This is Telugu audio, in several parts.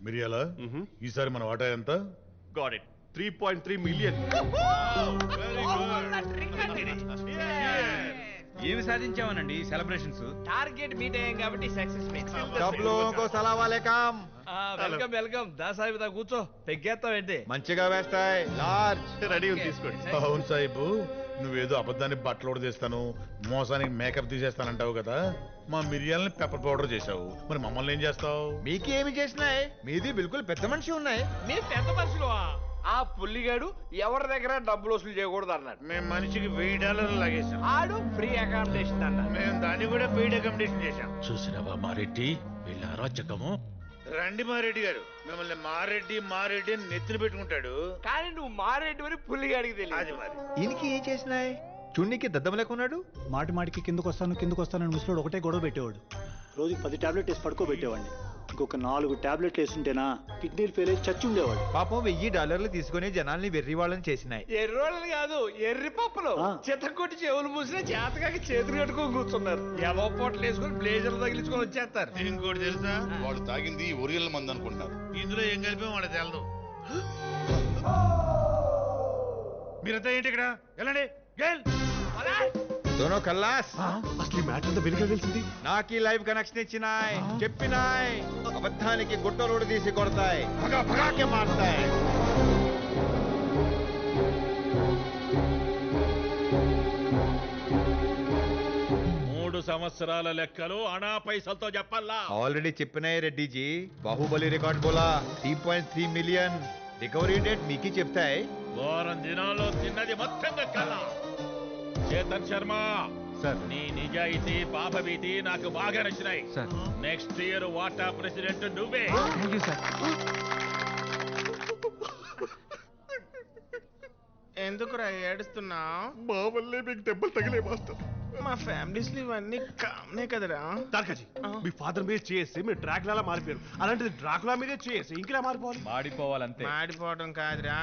మిరియాల ఈసారి మన వాటా ఎంత? Got it 3.3 million. ఏమి సాధించామనండి సెలబ్రేషన్స్? టార్గెట్ మీట్ అయ్యాం కాబట్టి సక్సెస్ మీట్. వెల్కమ్ వెల్కమ్ దా సాహిబ్ దా కూర్చో. పెగ్గేస్తావేంటి? మంచిగా వేస్తాయి. లార్జ్ రెడీ ఉంది తీసుకోండి. అవును సాహిబు, నువ్వేదో అబద్ధాన్ని బట్టలు తీస్తాను, మోసానికి మేకప్ తీసేస్తానంటావు కదా. మా మిరియాలని పెప్పర్ పౌడర్ చేసావు, మరి మమ్మల్ని ఏం చేస్తావు? మీకు ఏమి చేసినాయి? మీది బిల్కుల్ పెద్ద మనిషి ఉన్నాయి. మీరు పెద్ద మనుషులు. ఆ పుల్లిగాడు ఎవరి దగ్గర డబ్బులు వసూలు చేయకూడదు అన్నాడు. మేము మనిషికి $1000 లాగేసాం. ఆడు ఫ్రీ అకామిడేషన్ అన్నాడు. మేము దాన్ని కూడా పెయిడ్ అకామిడేషన్ చేశాం. చూసినవా మారెడ్డి వీళ్ళ అరాచకము? రండి మారెడ్డి గారు, మిమ్మల్ని మారెడ్డి మారెడ్డి అని నెత్తిన పెట్టుకుంటాడు. కానీ నువ్వు మారేటి మరి పుల్లిగాడికి అది తెలియదు. మరి ఈయనకి ఏం చేసినాయి? చున్నీకి దద్దం లేకున్నాడు. మాటి మాటికి కిందకు వస్తానని ముసలోడు ఒకటే గొడవ పెట్టేవాడు. రోజుకి 10 టాబ్లెట్ వేసి పడుకోబెట్టేవాడిని. ఇంకొక 4 టాబ్లెట్లు వేస్తుంటేనా కిడ్నీలు ఫెయిల్ అయ్యి చచ్చి ఉండేవాడు. పాపం $1000 తీసుకుని జనాల్ని వెర్రి వాళ్ళని చేసినాయి. ఎర్రోళ్ళు కాదు ఎర్రి పప్పులు. చిత్తకొట్టి చెవులు మూసినా చేతకాకి చేతులు కట్టుకొని కూర్చున్నారు. ఎవో పొట్టలు వేసుకొని బ్లేజర్లు తగిలించుకొని వచ్చేస్తారు. ఇంకోటి తెలుసా? వాళ్ళు తాగింది ఒరిజినల్ మంది అనుకుంటున్నారు. ఇందులో ఏం కలిపి వాడు తెలదు. మీరంతా ఏంటి ఇక్కడ? వెళ్ళండి. దోనో కల్లాస్. అసలు ఈ మ్యాటర్ అంతా వెలుగు తెలిసింది. నాకు ఈ లైవ్ కనెక్షన్ ఇచ్చినాయి, చెప్పినాయి. అబద్ధానికి గుట్టలోడు తీసి కొడతాయి, భగా భగాకే మారుతాయి. మూడు సంవత్సరాల లెక్కలు అనా పైసలతో చెప్పల్లా. ఆల్రెడీ చెప్పినాయి రెడ్డిజీ. బాహుబలి రికార్డ్ బోలా 3.3 మిలియన్. రికవరీ డేట్ మీకు చెప్తాయి. వారం దినాల్లో తిన్నది మొత్తం దక్కల్లా. చేతన్ శర్మ సార్, నీ నిజాయితీ పాపభీతి నాకు బాగా నచ్చినాయి. సార్, నెక్స్ట్ ఇయర్ వాటా ప్రెసిడెంట్ నువ్వే. Thank you sir. ఎందుకురా ఏడుస్తున్నా? మా వల్లే మీకు దెబ్బలు తగిలే మాస్టర్. మా ఫ్యామిలీస్ లో ఇవన్నీ కామనే కదరా. దార్కాజీ, మీ ఫాదర్ మీద చేసి మీరు డ్రాకులా మారిపోయారు. అలాంటిది డ్రాకులా మీదే చేసి ఇంకెలా మారిపోవాలి? మాడిపోవాలంతే. మాడిపోవడం కాదురా,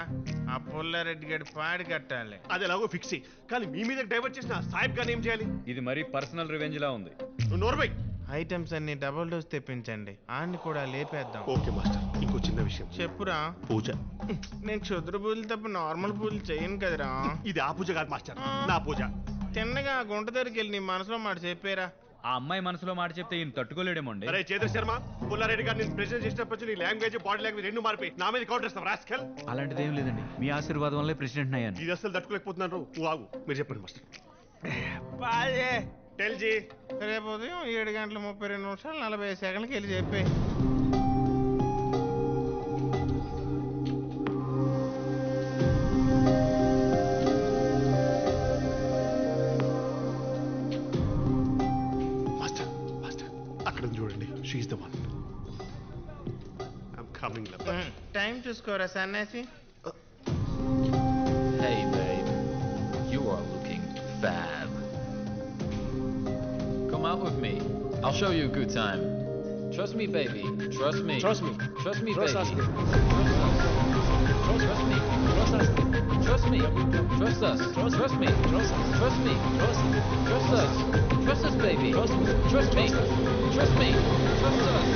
ఆ పుల్లారెడ్డి గడి పాడి కట్టాలి. అది ఎలాగో ఫిక్స్. కానీ మీ మీద డైవర్ట్ చేసిన సాహిబ్ గారిని ఏం చేయాలి? ఇది మరీ పర్సనల్ రివెంజ్ లా ఉంది. నువ్వు నోర్మై. ఐటమ్స్ అన్ని డబుల్ డోస్ తెప్పించండి, ఆన్ని కూడా లేపేద్దాం. Okay master. ఇంకో చిన్న విషయం. చెప్పురా. పూజ. నేను క్షుద్ర పూజలు తప్ప నార్మల్ పూజలు చేయను కదరా. ఇది ఆ పూజ కాదు మాస్టర్, నా పూజ. తిన్నగా గుంట దగ్గరికి వెళ్ళి నీ మనసులో మాట చెప్పారా. ఆ అమ్మాయి మనసులో మాట చెప్తే ఈయన తట్టుకోలేడేమోండి. అరే చేతన్ శర్మ, పుల్లారెడ్డి గారిని ప్రెసిడెంట్ చేసినప్పుడు నీ లాంగ్వేజ్ బాడీ లాంగ్వేజ్ రెండు మారిపోయి నా మీద కౌంటర్ ఇస్తావు రాస్కల్. అలాంటిది ఏం లేదండి, మీ ఆశీర్వాదం వల్లే ప్రెసిడెంట్ అయ్యాను. ఇది అసలు తట్టుకోలేకపోతున్నాను. నువ్వు ఆగు, మీరు చెప్పండి మాస్టర్. బాయే tell G. రేపు ఉదయం 7:32:40 వెళ్ళి చెప్పే. మాస్టర్ మాస్టర్ అక్కడ చూడండి. She's the one. I'm coming. Time చూసుకోరా సన్యాసి. Hey babe, you are looking fab. Come out with me. I'll show you a good time. Trust me, baby. Trust me. Trust me. Trust me, Trust baby. us. Trust me. Trust us. Trust me. Trust us. Trust me. Trust us. Trust me. Trust us. Trust us. Trust us, baby. Trust me. Trust me. Trust me. Trust us.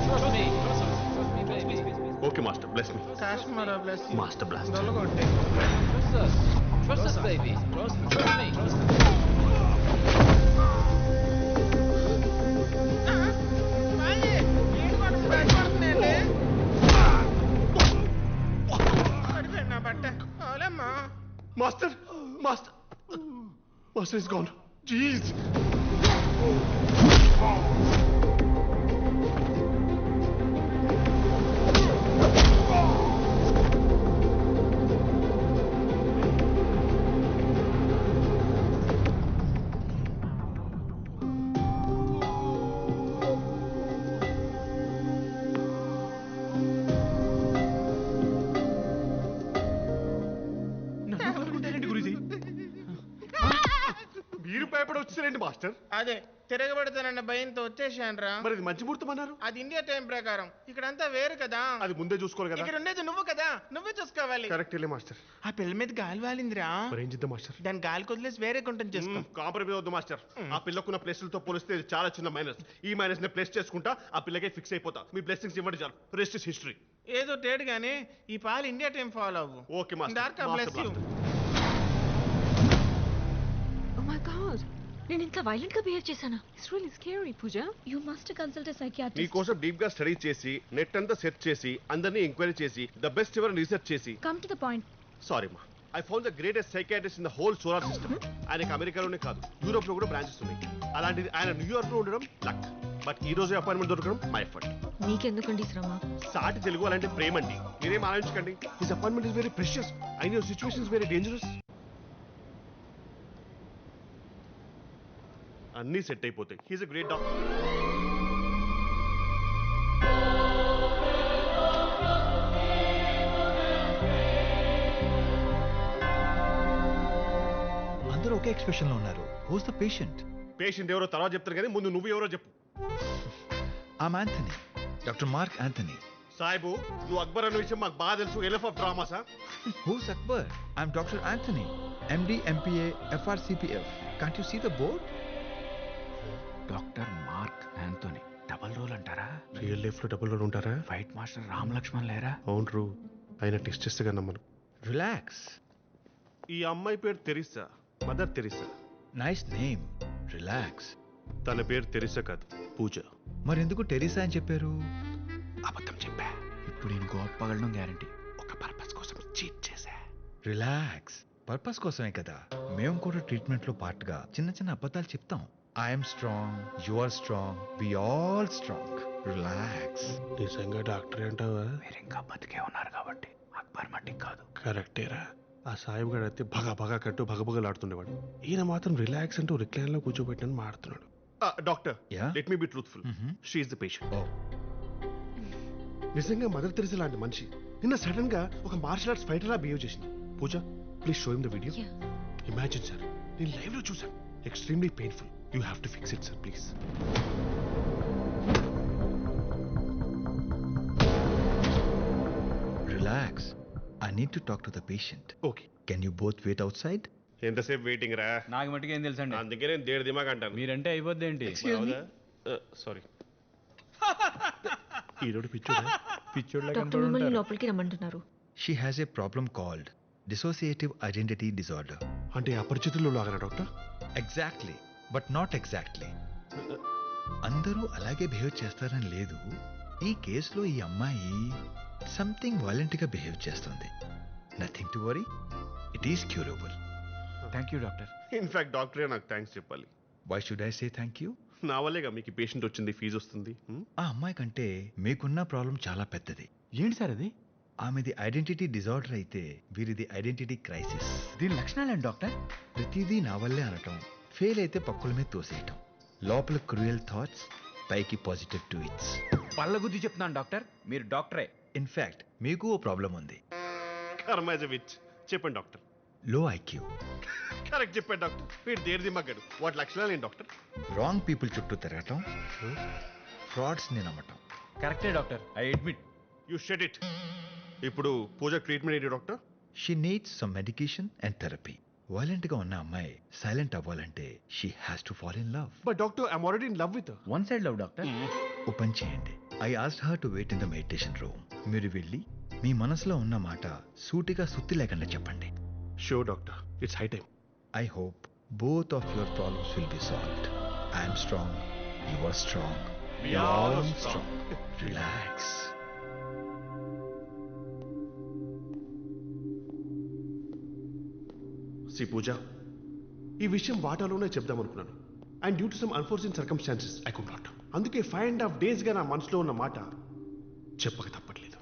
Trust me. Trust me, baby. Okay master, bless me. Kashmira bless master blast. దొల్లగొట్టే. Trust us. Trust us, baby. Trust me. నా బట్ట అవులమ్మా. Master master master is gone. Jeez. మీరు భయపడి వచ్చేసారండి మాస్టర్. అదే తిరగబడతానన్న భయంతో వచ్చేసాను రా. మరి ఇది మంచి ముహూర్తం అన్నారు. అది ఇండియా టైం ప్రకారం, ఇక్కడంతా వేరు కదా. అది ముందే చూసుకోవాలి కదా. ఇక్కడ ఉండేది నువ్వు కదా, నువ్వే చూసుకోవాలి. Correct master. ఆ పిల్ల మీద గాలి వాలిందిరా. మరి ఏం చేద్దాం మాస్టర్? దాని గాలి కొదిలేసి వేరే కొంటం చేసుకో. కాంప్రమైజ్ వద్దు మాస్టర్. ఆ పిల్లకున్న ప్లేస్లతో పోలిస్తే ఇది చాలా చిన్న మైనస్. ఈ మైనస్ ని ప్లేస్ చేసుకుంటా ఆ పిల్లకే ఫిక్స్ అయిపోతా. మీ బ్లెస్సింగ్స్ ఇవ్వండి చాలు. Rest is history. ఏదో తేడు గానీ ఈ పాలు ఇండియా టైం ఫాలో అవ్వు. Okay master. Doctor bless you. Oh my god. నేను ఇంత వైలెంట్ గా బిహేవ్ చేశానా? It's really scary Pooja. You must consult any psychiatrist. కోసం డీప్ గా స్టడీ చేసి నెట్ అంతా సెర్చ్ చేసి అందరినీ ఎంక్వైరీ చేసి ద బెస్ట్ ఎవర్ రీసెర్చ్ చేసి come to the point. Sorry మా, I found the greatest psychiatrist in the whole solar system. ఆయనకి అమెరికాలోనే కాదు యూరోప్ లో కూడా బ్రాంచెస్ ఉన్నాయి. అలాంటిది ఆయన న్యూయార్క్ లో ఉండడం లక్. బట్ ఈ రోజు అపాయింట్మెంట్ దొరకడం మై ఎఫర్ట్. నీకెందుకండి శ్రమ? సాటి తెలుగు అలాంటి ప్రేమండి. మీరేం ఆలోచించకండి. His appointment is very precious. I know situation is very dangerous. అన్నీ సెట్ అయిపోతాయి. He's a great doctor. అందరూ ఒకే ఎక్స్ప్రెషన్ లో ఉన్నారు. Who's the patient? పేషెంట్ ఎవరో తర్వాత చెప్తారు కానీ ముందు నువ్వు ఎవరో చెప్పు. I'm Anthony, doctor Mark Anthony. సాయిబు, నువ్వు అక్బర్ అన్న విషయం మాకు బాగా తెలుసు. ఎల్ఎఫ్ ఆఫ్ డ్రామాసా? Who's Akbar? I'm doctor Anthony, MD, MPA, FRCPF. Can't you see the board? Doctor Mark Anthony. Double role అంటారా? రియల్ లైఫ్ లో డబుల్ రోల్ ఉంటారా? ఫైట్ మాస్టర్ రామ్ లక్ష్మణ్ లేరా? అవును రూ. ఆయన టెస్ట్ చేస్తే నమ్మను. రిలాక్స్. ఈ అమ్మాయి పేరు Teresa, mother Teresa. Nice name. Relax. తన పేరు తెరిసా కాదు, పూజ. మరెందుకు టెరిసా అని చెప్పారు? అబద్ధం చెప్పా. ఇప్పుడు నేను గోడ్ పగలడం గ్యారంటీ. ఒక పర్పస్ కోసం చీట్ చేశా. రిలాక్స్. పర్పస్ కోసమే కదా మేము కూడా ట్రీట్మెంట్ లో పార్ట్ గా చిన్న చిన్న అబద్ధాలు చెప్తాం. I'm strong, you are strong, we all strong. Relax. నిజంగా డాక్టర్ అంటావా? మీరు ఇంకా బతికే ఉన్నారు కాబట్టి అక్బర్ మట్టికి కాదు. కరెక్టేరా. ఆ సాయిబు గారు అయితే భగ కట్టు భగభగలాడుతుండేవాడు. ఈయన మాత్రం రిలాక్స్ అంటూ రిక్లైన్ లో కూర్చోబెట్టని మాడుతున్నాడు. Doctor, let me be truthful. She is the patient. నిజంగా మదర్ తెరిసా లాంటి మనిషి నిన్న సడన్ గా ఒక మార్షల్ ఆర్ట్స్ ఫైటర్ లా బిహేవ్ చేసింది. Pooja, please show him the video. Imagine sir, నేను లైవ్ లో చూసాను. Extremely painful. You have to fix it sir, please. Relax. I need to talk to the patient. Okay. Can you both wait outside? ఎంతసేపు వెయిటింగ్ రా? నాకు మట్టుకు ఏం తెలుసండి. అందుకే నేను దేడు దిమాగ్ అంటాను. మీరంటే అయిపోద్ది ఏంటి? సారీ. ఈరోడు పిచ్చోడా? డాక్టర్ మిమ్మల్ని లోపలికి రమ్మంటున్నారు. She has a problem called dissociative identity disorder. అంటే అపరిచితుల్లో లాగనా doctor? Exactly, but not exactly. అందరూ అలాగే బిహేవ్ చేస్తారని లేదు. ఈ కేసులో ఈ అమ్మాయి సంథింగ్ వైలెంట్ గా బిహేవ్ చేస్తుంది. Nothing to worry. It is curable. Thank you doctor. In fact డాక్టరే నాకు థ్యాంక్స్ చెప్పాలి. Why should I say thank you? నా వల్లేగా మీకు పేషెంట్ వచ్చింది, ఫీజు వస్తుంది. ఆ అమ్మాయి కంటే మీకున్న ప్రాబ్లం చాలా పెద్దది. ఏంటి సార్ అది? ఆమెది ఐడెంటిటీ డిజార్డర్ అయితే వీరిది ఐడెంటిటీ క్రైసిస్. దీని లక్షణాలేంటి డాక్టర్? ప్రతిదీ నా వల్లే అనటం, ఫెయిల్ అయితే పక్కుల మీద తోసేయటం, లోపల క్రూయల్ థాట్స్, పైకి పాజిటివ్ ట్వీట్స్. పళ్ళ గుద్ది చెప్తున్నాను డాక్టర్, మీరు డాక్టరే. ఇన్ఫాక్ట్ మీకు ఓ ప్రాబ్లం ఉంది. చెప్పండి డాక్టర్. లో ఐక్యూ. కరెక్ట్ చెప్పాడు డాక్టర్. వీడు దేడిది మగ్గాడు. వాటి లక్షణాలు ఏంటి డాక్టర్? రాంగ్ పీపుల్ చుట్టూ తిరగటం, ఫ్రాడ్స్ ని నమ్మటం. కరెక్టే doctor, I admit. You said it. ఇప్పుడు పూజ ట్రీట్మెంట్ ఏంటి doctor? She needs some medication and therapy. Violent గా ఉన్న అమ్మాయి సైలెంట్ అవ్వాలంటే she has to fall in love. But doctor, I am already in love with her. One side love doctor. Open చేయండి. I asked her to wait in the meditation room. మీరు వెళ్ళి మీ మనసులో ఉన్న మాట సూటిగా సుత్తి లేకుండా చెప్పండి. Sure doctor, it's high time. I hope both of your problems will be solved. I am strong, you are strong, we are all strong. Relax. See పూజ, ఈ విషయం వాటాలోనే చెప్దాం అనుకున్నాను. And due to some అన్ఫోర్చునేట్ circumstances I could not. అందుకే 5.5 days గా నా మనసులో ఉన్న మాట చెప్పక తప్పట్లేదు.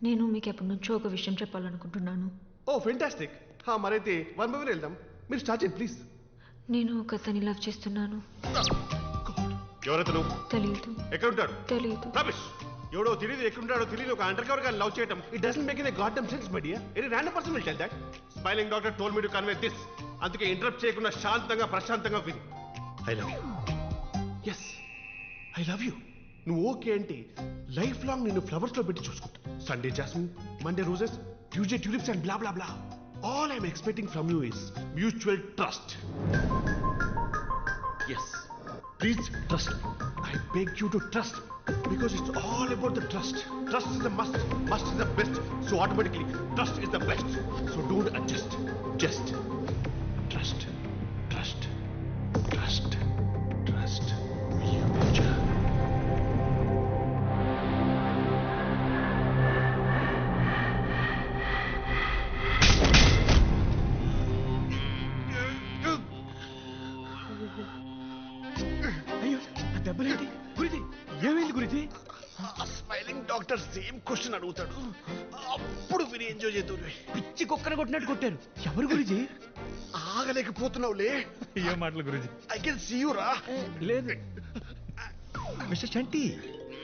నేను మీకు ఎప్పటి నుంచో ఒక విషయం చెప్పాలనుకుంటున్నాను. Oh fantastic. మరైతే 1 by 1 వెళ్దాం. మీరు స్టార్ట్ చేయండి ప్లీజ్. నేను ఒక అతని లవ్ చేస్తున్నాను. ఎవరతను? తెలియదు. ఎక్కడుంటాడు? తెలియదు. రమేష్, ఎవడో తెలియదు ఎక్కడుంటాడో తెలియదు ఒక అండర్ కవర్ గా లవ్ చేయడం, it doesn't make any goddamn sense my dear. Any random person will tell that. Smiling doctor told me to convey this. అందుకే ఇంటరప్ట్ చేయకుండా శాంతంగా ప్రశాంతంగా విని. I love you. Yes, I love you. నువ్వు ఓకే అంటే లైఫ్ లాంగ్ నేను ఫ్లవర్స్ లో పెట్టి చూసుకుంటా. Sunday jasmine, Monday roses, Tuesday tulips and blah blah blah. All I'm expecting from you is mutual trust. Yes, please trust. I beg you to trust because it's all about the trust. Trust is a must. Must is the best. So automatically, trust is the best. So don't adjust. Just trust. Trust. Trust. Trust. You future. దెబ్బలేంటి గురుజీ? ఏమైంది Guruji? Smiling doctor same question అడుగుతాడు, అప్పుడు విని ఎంజాయ్ చేద్దాం. పిచ్చి కుక్కన కొట్టినట్టు కొట్టారు. ఎవరు గురుజీ? ఆగలేకపోతున్నావులే. ఏం మాటలు Guruji? I can see you రా. లేదు. Mister Chanti,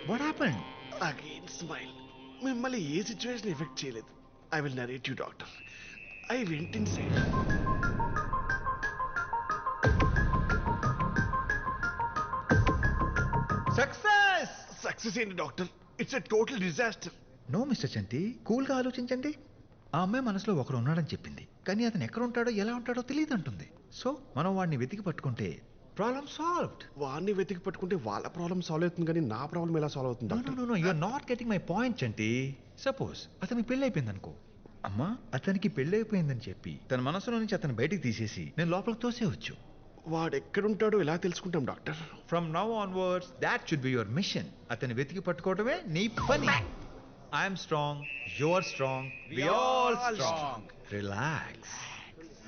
what happened? Again smile. మిమ్మల్ని ఏ సిచ్యువేషన్ ఎఫెక్ట్ చేయలేదు. I will narrate you doctor. I went inside. Success. Success ఏంటి doctor? It's a total disaster. No mister Chanti, కూల్గా ఆలోచించండి. ఆ అమ్మాయి మనసులో ఒకరు ఉన్నాడని చెప్పింది, కానీ అతను ఎక్కడ ఉంటాడో ఎలా ఉంటాడో తెలియదు అంటుంది. సో మనం వాడిని వెతికి పట్టుకుంటే ప్రాబ్లమ్ సాల్వ్డ్. వాడిని వెతికి పట్టుకుంటే వాళ్ళ ప్రాబ్లం సాల్వ్ అవుతుంది, కానీ నా ప్రాబ్లం ఎలా సాల్వ్ అవుతుంది doctor? No, you are not getting my point Chanti. Suppose అతనికి పెళ్లి అయిపోయింది అనుకో. అమ్మా, అతనికి పెళ్లి అయిపోయిందని చెప్పి తన మనసులో నుంచి అతను బయటికి తీసేసి నేను లోపలికి తోసేవచ్చు. వాడు ఎక్కడుంటాడో ఎలా తెలుసుకుంటాం doctor? From now onwards that should be your mission. అతన్ని వెతికి పట్టుకోవడమే నీ పని. I'm strong, you are strong, we all strong. Relax.